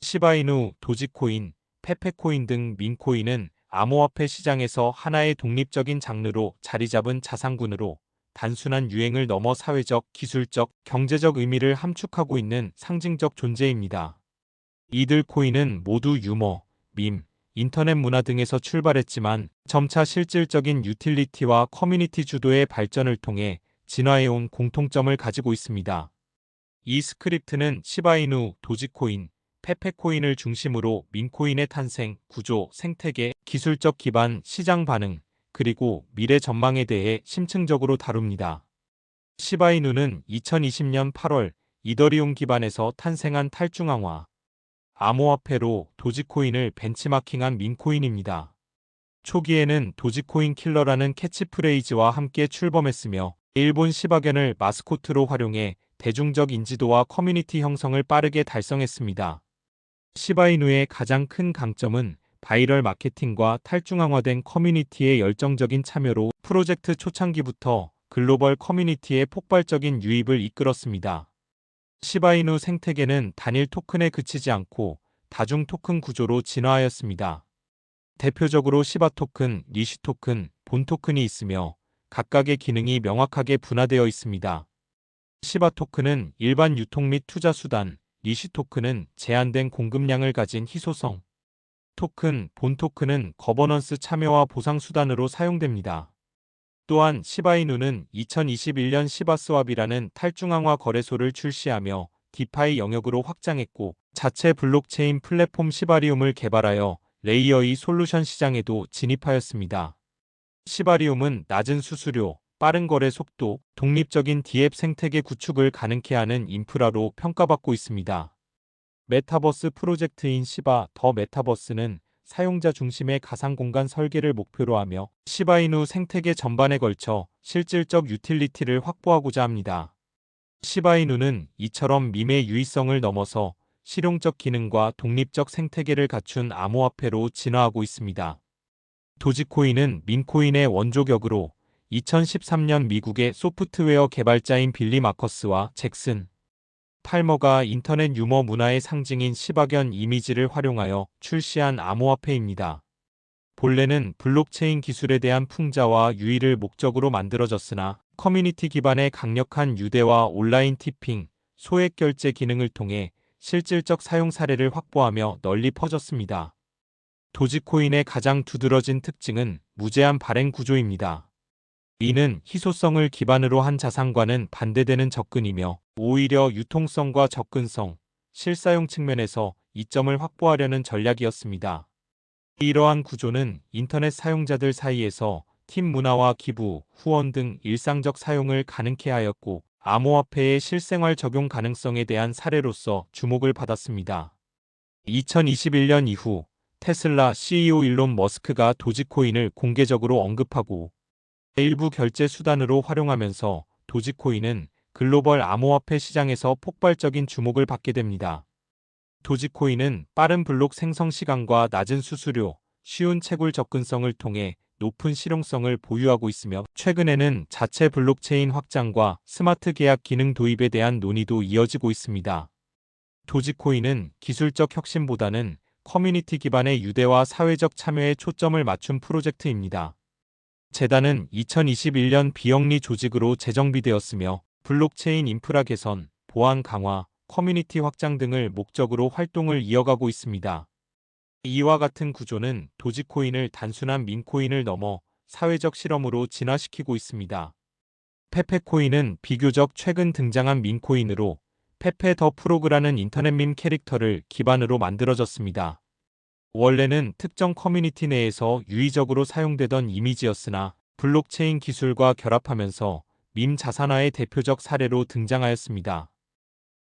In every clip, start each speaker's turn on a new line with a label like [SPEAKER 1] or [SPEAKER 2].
[SPEAKER 1] 시바이누, 도지코인, 페페코인 등 민코인은 암호화폐 시장에서 하나의 독립적인 장르로 자리 잡은 자산군으로 단순한 유행을 넘어 사회적, 기술적, 경제적 의미를 함축하고 있는 상징적 존재입니다. 이들 코인은 모두 유머, 밈, 인터넷 문화 등에서 출발했지만 점차 실질적인 유틸리티와 커뮤니티 주도의 발전을 통해 진화해온 공통점을 가지고 있습니다. 이 스크립트는 시바이누, 도지코인, 페페코인을 중심으로 민코인의 탄생, 구조, 생태계, 기술적 기반, 시장 반응, 그리고 미래 전망에 대해 심층적으로 다룹니다. 시바이누는 2020년 8월 이더리움 기반에서 탄생한 탈중앙화 암호화폐로 도지코인을 벤치마킹한 민코인입니다. 초기에는 도지코인 킬러라는 캐치프레이즈와 함께 출범했으며 일본 시바견을 마스코트로 활용해 대중적 인지도와 커뮤니티 형성을 빠르게 달성했습니다. 시바이누의 가장 큰 강점은 바이럴 마케팅과 탈중앙화된 커뮤니티의 열정적인 참여로 프로젝트 초창기부터 글로벌 커뮤니티의 폭발적인 유입을 이끌었습니다. 시바이누 생태계는 단일 토큰에 그치지 않고 다중 토큰 구조로 진화하였습니다. 대표적으로 시바 토큰, 리쉬 토큰, 본 토큰이 있으며 각각의 기능이 명확하게 분화되어 있습니다. 시바 토큰은 일반 유통 및 투자 수단, 리쉬 토큰은 제한된 공급량을 가진 희소성 토큰, 본 토큰은 거버넌스 참여와 보상 수단으로 사용됩니다. 또한 시바이누는 2021년 시바스왑이라는 탈중앙화 거래소를 출시하며 디파이 영역으로 확장했고 자체 블록체인 플랫폼 시바리움을 개발하여 레이어 2 솔루션 시장에도 진입하였습니다. 시바리움은 낮은 수수료, 빠른 거래 속도, 독립적인 DApp 생태계 구축을 가능케 하는 인프라로 평가받고 있습니다. 메타버스 프로젝트인 시바 더 메타버스는 사용자 중심의 가상공간 설계를 목표로 하며 시바이누 생태계 전반에 걸쳐 실질적 유틸리티를 확보하고자 합니다. 시바이누는 이처럼 밈의 유의성을 넘어서 실용적 기능과 독립적 생태계를 갖춘 암호화폐로 진화하고 있습니다. 도지코인은 민코인의 원조격으로 2013년 미국의 소프트웨어 개발자인 빌리 마커스와 잭슨 팔머가 인터넷 유머 문화의 상징인 시바견 이미지를 활용하여 출시한 암호화폐입니다. 본래는 블록체인 기술에 대한 풍자와 유의를 목적으로 만들어졌으나 커뮤니티 기반의 강력한 유대와 온라인 티핑, 소액 결제 기능을 통해 실질적 사용 사례를 확보하며 널리 퍼졌습니다. 도지코인의 가장 두드러진 특징은 무제한 발행 구조입니다. 이는 희소성을 기반으로 한 자산과는 반대되는 접근이며 오히려 유통성과 접근성, 실사용 측면에서 이점을 확보하려는 전략이었습니다. 이러한 구조는 인터넷 사용자들 사이에서 팀 문화와 기부, 후원 등 일상적 사용을 가능케 하였고 암호화폐의 실생활 적용 가능성에 대한 사례로서 주목을 받았습니다. 2021년 이후 테슬라 CEO 일론 머스크가 도지코인을 공개적으로 언급하고 일부 결제 수단으로 활용하면서 도지코인은 글로벌 암호화폐 시장에서 폭발적인 주목을 받게 됩니다. 도지코인은 빠른 블록 생성 시간과 낮은 수수료, 쉬운 채굴 접근성을 통해 높은 실용성을 보유하고 있으며 최근에는 자체 블록체인 확장과 스마트 계약 기능 도입에 대한 논의도 이어지고 있습니다. 도지코인은 기술적 혁신보다는 커뮤니티 기반의 유대와 사회적 참여에 초점을 맞춘 프로젝트입니다. 재단은 2021년 비영리 조직으로 재정비되었으며 블록체인 인프라 개선, 보안 강화, 커뮤니티 확장 등을 목적으로 활동을 이어가고 있습니다. 이와 같은 구조는 도지코인을 단순한 민코인을 넘어 사회적 실험으로 진화시키고 있습니다. 페페코인은 비교적 최근 등장한 민코인으로 페페 더 프로그라는 인터넷 밈 캐릭터를 기반으로 만들어졌습니다. 원래는 특정 커뮤니티 내에서 유의적으로 사용되던 이미지였으나 블록체인 기술과 결합하면서 밈 자산화의 대표적 사례로 등장하였습니다.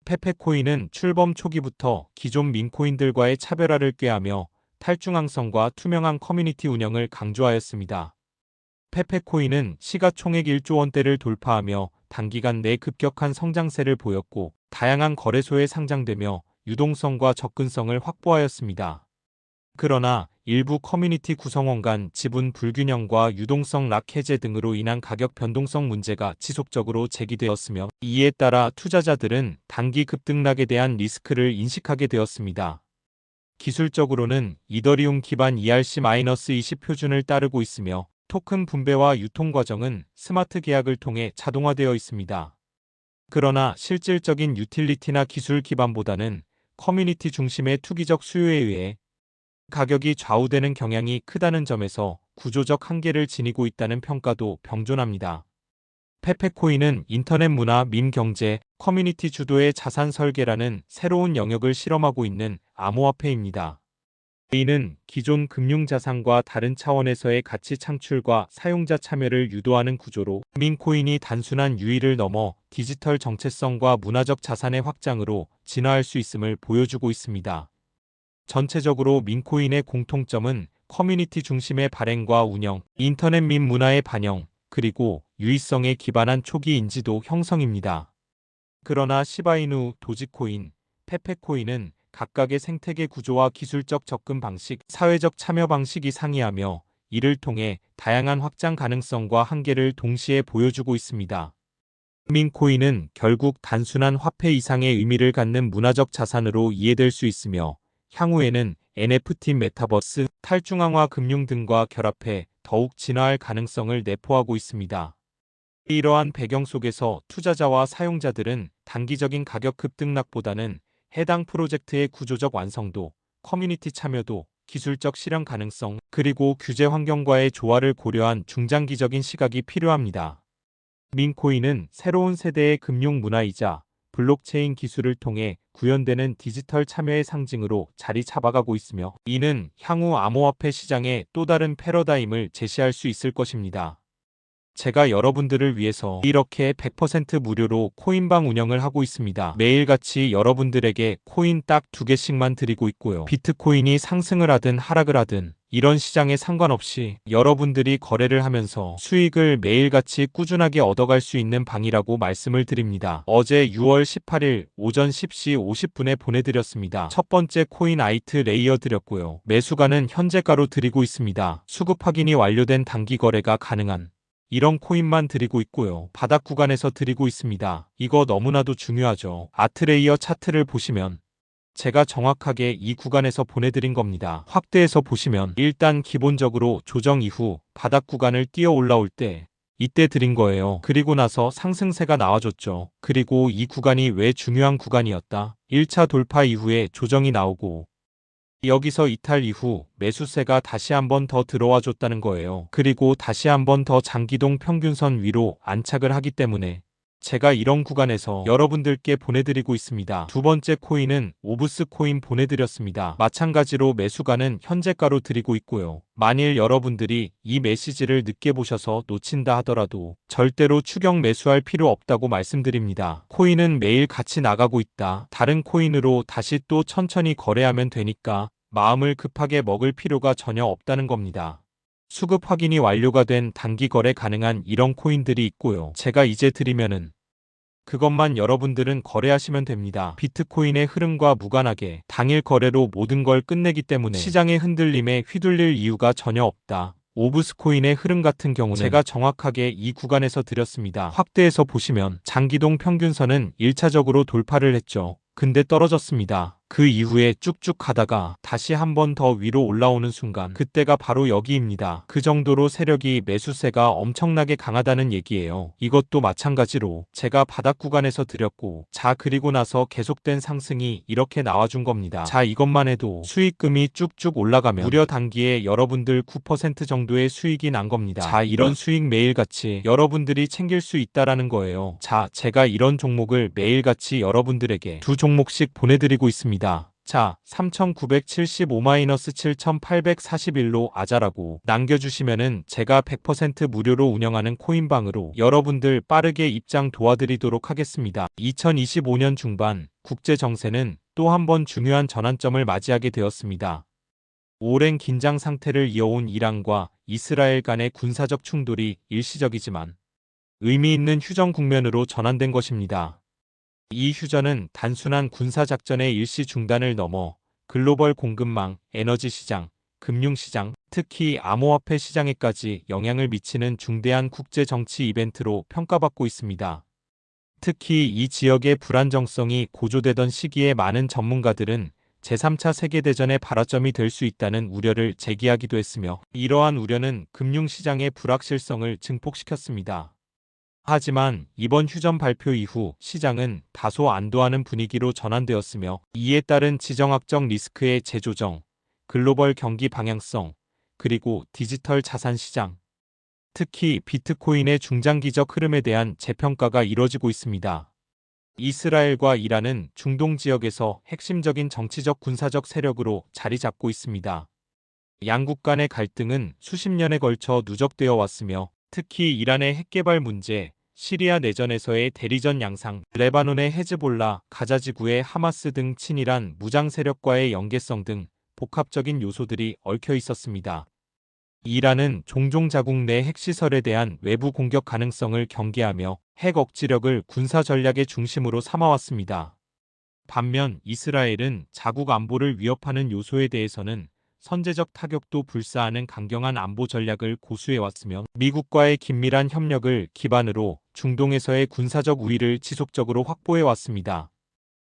[SPEAKER 1] 페페코인은 출범 초기부터 기존 민코인들과의 차별화를 꾀하며 탈중앙성과 투명한 커뮤니티 운영을 강조하였습니다. 페페코인은 시가총액 1조 원대를 돌파하며 단기간 내 급격한 성장세를 보였고 다양한 거래소에 상장되며 유동성과 접근성을 확보하였습니다. 그러나 일부 커뮤니티 구성원 간 지분 불균형과 유동성 락 해제 등으로 인한 가격 변동성 문제가 지속적으로 제기되었으며 이에 따라 투자자들은 단기 급등락에 대한 리스크를 인식하게 되었습니다. 기술적으로는 이더리움 기반 ERC-20 표준을 따르고 있으며 토큰 분배와 유통 과정은 스마트 계약을 통해 자동화되어 있습니다. 그러나 실질적인 유틸리티나 기술 기반보다는 커뮤니티 중심의 투기적 수요에 의해 가격이 좌우되는 경향이 크다는 점에서 구조적 한계를 지니고 있다는 평가도 병존합니다. 페페코인은 인터넷 문화, 밈 경제, 커뮤니티 주도의 자산 설계라는 새로운 영역을 실험하고 있는 암호화폐입니다. 이는 기존 금융자산과 다른 차원에서의 가치 창출과 사용자 참여를 유도하는 구조로 민코인이 단순한 유의를 넘어 디지털 정체성과 문화적 자산의 확장으로 진화할 수 있음을 보여주고 있습니다. 전체적으로 민코인의 공통점은 커뮤니티 중심의 발행과 운영, 인터넷 밈 문화의 반영, 그리고 유의성에 기반한 초기 인지도 형성입니다. 그러나 시바이누, 도지코인, 페페코인은 각각의 생태계 구조와 기술적 접근 방식, 사회적 참여 방식이 상이하며 이를 통해 다양한 확장 가능성과 한계를 동시에 보여주고 있습니다. 민코인은 결국 단순한 화폐 이상의 의미를 갖는 문화적 자산으로 이해될 수 있으며 향후에는 NFT, 메타버스, 탈중앙화 금융 등과 결합해 더욱 진화할 가능성을 내포하고 있습니다. 이러한 배경 속에서 투자자와 사용자들은 단기적인 가격 급등락보다는 해당 프로젝트의 구조적 완성도, 커뮤니티 참여도, 기술적 실현 가능성, 그리고 규제 환경과의 조화를 고려한 중장기적인 시각이 필요합니다. 민코인은 새로운 세대의 금융 문화이자 블록체인 기술을 통해 구현되는 디지털 참여의 상징으로 자리 잡아가고 있으며 이는 향후 암호화폐 시장의 또 다른 패러다임을 제시할 수 있을 것입니다. 제가 여러분들을 위해서 이렇게 100% 무료로 코인방 운영을 하고 있습니다. 매일같이 여러분들에게 코인 딱 2개씩만 드리고 있고요. 비트코인이 상승을 하든 하락을 하든 이런 시장에 상관없이 여러분들이 거래를 하면서 수익을 매일같이 꾸준하게 얻어갈 수 있는 방이라고 말씀을 드립니다. 어제 6월 18일 오전 10시 50분에 보내드렸습니다. 첫 번째 코인 아이트 레이어 드렸고요. 매수가는 현재가로 드리고 있습니다. 수급 확인이 완료된 단기 거래가 가능한 이런 코인만 드리고 있고요. 바닥 구간에서 드리고 있습니다. 이거 너무나도 중요하죠. 아트레이어 차트를 보시면 제가 정확하게 이 구간에서 보내드린 겁니다. 확대해서 보시면 일단 기본적으로 조정 이후 바닥 구간을 뛰어 올라올 때 이때 드린 거예요. 그리고 나서 상승세가 나와줬죠. 그리고 이 구간이 왜 중요한 구간이었다? 1차 돌파 이후에 조정이 나오고 여기서 이탈 이후 매수세가 다시 한 번 더 들어와 줬다는 거예요. 그리고 다시 한 번 더 장기동 평균선 위로 안착을 하기 때문에 제가 이런 구간에서 여러분들께 보내드리고 있습니다. 두 번째 코인은 오브스 코인 보내드렸습니다. 마찬가지로 매수가는 현재가로 드리고 있고요. 만일 여러분들이 이 메시지를 늦게 보셔서 놓친다 하더라도 절대로 추격 매수할 필요 없다고 말씀드립니다. 코인은 매일 같이 나가고 있다. 다른 코인으로 다시 또 천천히 거래하면 되니까 마음을 급하게 먹을 필요가 전혀 없다는 겁니다. 수급 확인이 완료가 된 단기 거래 가능한 이런 코인들이 있고요. 제가 이제 드리면은 그것만 여러분들은 거래하시면 됩니다. 비트코인의 흐름과 무관하게 당일 거래로 모든 걸 끝내기 때문에 시장의 흔들림에 휘둘릴 이유가 전혀 없다. 오브스코인의 흐름 같은 경우는 제가 정확하게 이 구간에서 드렸습니다. 확대해서 보시면 장기동 평균선은 1차적으로 돌파를 했죠. 근데 떨어졌습니다. 그 이후에 쭉쭉 가다가 다시 한 번 더 위로 올라오는 순간 그때가 바로 여기입니다. 그 정도로 세력이 매수세가 엄청나게 강하다는 얘기예요. 이것도 마찬가지로 제가 바닥 구간에서 드렸고 자 그리고 나서 계속된 상승이 이렇게 나와준 겁니다. 자 이것만 해도 수익금이 쭉쭉 올라가면 무려 단기에 여러분들 9% 정도의 수익이 난 겁니다. 자 이런 수익 매일같이 여러분들이 챙길 수 있다라는 거예요. 자 제가 이런 종목을 매일같이 여러분들에게 두 종목씩 보내드리고 있습니다. 자, 3975-7841로 아자라고 남겨주시면은 제가 100% 무료로 운영하는 코인방으로 여러분들 빠르게 입장 도와드리도록 하겠습니다. 2025년 중반 국제정세는 또 한 번 중요한 전환점을 맞이하게 되었습니다. 오랜 긴장 상태를 이어온 이란과 이스라엘 간의 군사적 충돌이 일시적이지만 의미 있는 휴전 국면으로 전환된 것입니다. 이 휴전은 단순한 군사작전의 일시 중단을 넘어 글로벌 공급망, 에너지 시장, 금융시장, 특히 암호화폐 시장에까지 영향을 미치는 중대한 국제 정치 이벤트로 평가받고 있습니다. 특히 이 지역의 불안정성이 고조되던 시기에 많은 전문가들은 제3차 세계대전의 발화점이 될 수 있다는 우려를 제기하기도 했으며 이러한 우려는 금융시장의 불확실성을 증폭시켰습니다. 하지만 이번 휴전 발표 이후 시장은 다소 안도하는 분위기로 전환되었으며 이에 따른 지정학적 리스크의 재조정, 글로벌 경기 방향성, 그리고 디지털 자산 시장, 특히 비트코인의 중장기적 흐름에 대한 재평가가 이뤄지고 있습니다. 이스라엘과 이란은 중동 지역에서 핵심적인 정치적 군사적 세력으로 자리 잡고 있습니다. 양국 간의 갈등은 수십 년에 걸쳐 누적되어 왔으며 특히 이란의 핵개발 문제, 시리아 내전에서의 대리전 양상, 레바논의 헤즈볼라, 가자지구의 하마스 등 친이란 무장 세력과의 연계성 등 복합적인 요소들이 얽혀 있었습니다. 이란은 종종 자국 내 핵시설에 대한 외부 공격 가능성을 경계하며 핵 억지력을 군사 전략의 중심으로 삼아왔습니다. 반면 이스라엘은 자국 안보를 위협하는 요소에 대해서는 선제적 타격도 불사하는 강경한 안보 전략을 고수해왔으며 미국과의 긴밀한 협력을 기반으로 중동에서의 군사적 우위를 지속적으로 확보해왔습니다.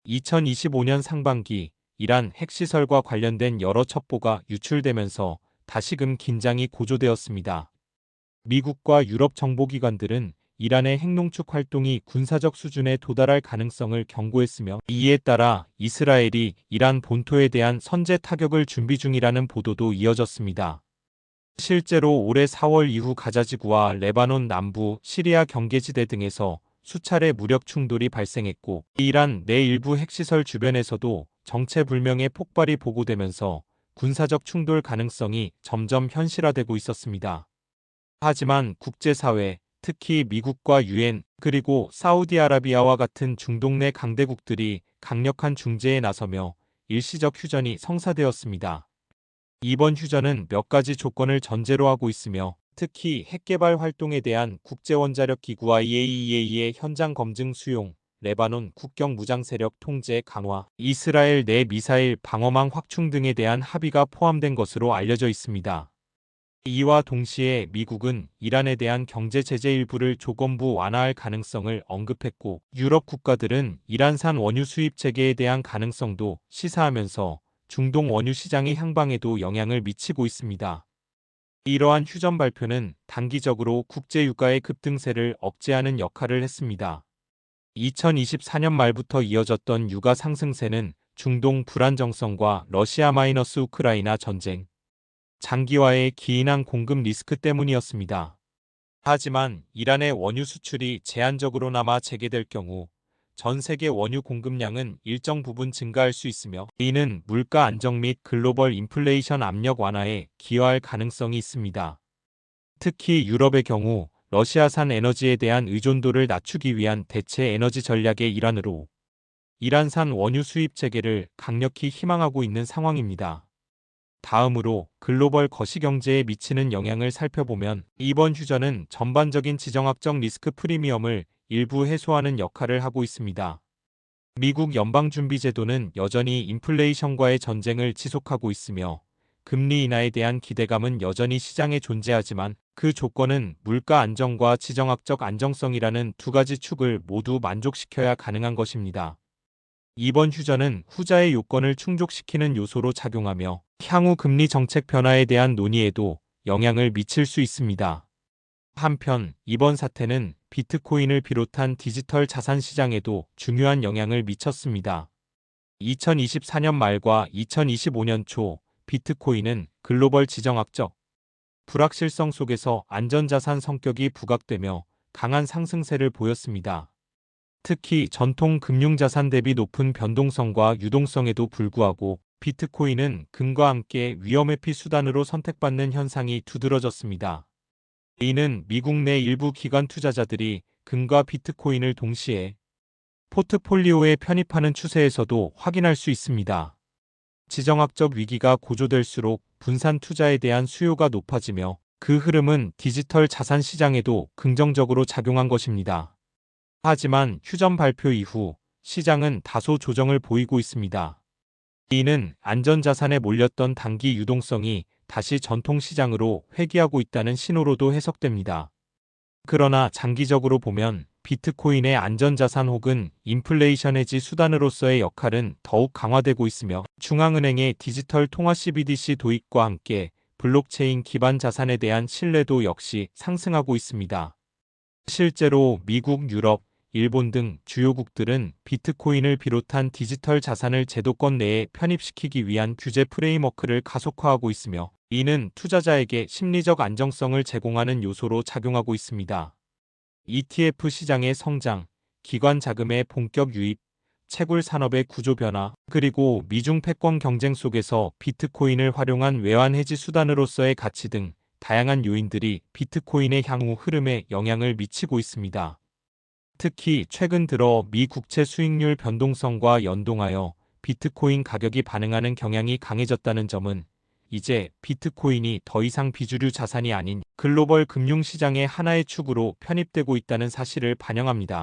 [SPEAKER 1] 2025년 상반기 이란 핵시설과 관련된 여러 첩보가 유출되면서 다시금 긴장이 고조되었습니다. 미국과 유럽 정보기관들은 이란의 핵농축 활동이 군사적 수준에 도달할 가능성을 경고했으며 이에 따라 이스라엘이 이란 본토에 대한 선제 타격을 준비 중이라는 보도도 이어졌습니다. 실제로 올해 4월 이후 가자지구와 레바논 남부, 시리아 경계지대 등에서 수차례 무력 충돌이 발생했고 이란 내 일부 핵시설 주변에서도 정체불명의 폭발이 보고되면서 군사적 충돌 가능성이 점점 현실화되고 있었습니다. 하지만 국제사회, 특히 미국과 유엔, 그리고 사우디아라비아와 같은 중동 내 강대국들이 강력한 중재에 나서며 일시적 휴전이 성사되었습니다. 이번 휴전은 몇 가지 조건을 전제로 하고 있으며 특히 핵개발 활동에 대한 국제원자력기구와 IAEA의 현장 검증 수용, 레바논 국경 무장 세력 통제 강화, 이스라엘 내 미사일 방어망 확충 등에 대한 합의가 포함된 것으로 알려져 있습니다. 이와 동시에 미국은 이란에 대한 경제 제재 일부를 조건부 완화할 가능성을 언급했고 유럽 국가들은 이란산 원유 수입 재개에 대한 가능성도 시사하면서 중동 원유 시장의 향방에도 영향을 미치고 있습니다. 이러한 휴전 발표는 단기적으로 국제 유가의 급등세를 억제하는 역할을 했습니다. 2024년 말부터 이어졌던 유가 상승세는 중동 불안정성과 러시아-우크라이나 전쟁, 장기화의 기인한 공급 리스크 때문이었습니다. 하지만 이란의 원유 수출이 제한적으로나마 재개될 경우 전 세계 원유 공급량은 일정 부분 증가할 수 있으며 이는 물가 안정 및 글로벌 인플레이션 압력 완화에 기여할 가능성이 있습니다. 특히 유럽의 경우 러시아산 에너지에 대한 의존도를 낮추기 위한 대체 에너지 전략의 일환으로 이란산 원유 수입 재개를 강력히 희망하고 있는 상황입니다. 다음으로 글로벌 거시경제에 미치는 영향을 살펴보면 이번 휴전은 전반적인 지정학적 리스크 프리미엄을 일부 해소하는 역할을 하고 있습니다. 미국 연방준비제도는 여전히 인플레이션과의 전쟁을 지속하고 있으며 금리 인하에 대한 기대감은 여전히 시장에 존재하지만 그 조건은 물가 안정과 지정학적 안정성이라는 두 가지 축을 모두 만족시켜야 가능한 것입니다. 이번 휴전은 후자의 요건을 충족시키는 요소로 작용하며 향후 금리 정책 변화에 대한 논의에도 영향을 미칠 수 있습니다. 한편 이번 사태는 비트코인을 비롯한 디지털 자산 시장에도 중요한 영향을 미쳤습니다. 2024년 말과 2025년 초 비트코인은 글로벌 지정학적 불확실성 속에서 안전자산 성격이 부각되며 강한 상승세를 보였습니다. 특히 전통 금융자산 대비 높은 변동성과 유동성에도 불구하고 비트코인은 금과 함께 위험회피 수단으로 선택받는 현상이 두드러졌습니다. 이는 미국 내 일부 기관 투자자들이 금과 비트코인을 동시에 포트폴리오에 편입하는 추세에서도 확인할 수 있습니다. 지정학적 위기가 고조될수록 분산 투자에 대한 수요가 높아지며 그 흐름은 디지털 자산 시장에도 긍정적으로 작용한 것입니다. 하지만 휴전 발표 이후 시장은 다소 조정을 보이고 있습니다. 이는 안전자산에 몰렸던 단기 유동성이 다시 전통시장으로 회귀하고 있다는 신호로도 해석됩니다. 그러나 장기적으로 보면 비트코인의 안전자산 혹은 인플레이션 해지 수단으로서의 역할은 더욱 강화되고 있으며 중앙은행의 디지털 통화 CBDC 도입과 함께 블록체인 기반 자산에 대한 신뢰도 역시 상승하고 있습니다. 실제로 미국, 유럽, 일본 등 주요국들은 비트코인을 비롯한 디지털 자산을 제도권 내에 편입시키기 위한 규제 프레임워크를 가속화하고 있으며 이는 투자자에게 심리적 안정성을 제공하는 요소로 작용하고 있습니다. ETF 시장의 성장, 기관 자금의 본격 유입, 채굴 산업의 구조 변화, 그리고 미중 패권 경쟁 속에서 비트코인을 활용한 외환 해지 수단으로서의 가치 등 다양한 요인들이 비트코인의 향후 흐름에 영향을 미치고 있습니다. 특히 최근 들어 미 국채 수익률 변동성과 연동하여 비트코인 가격이 반응하는 경향이 강해졌다는 점은 이제 비트코인이 더 이상 비주류 자산이 아닌 글로벌 금융시장의 하나의 축으로 편입되고 있다는 사실을 반영합니다.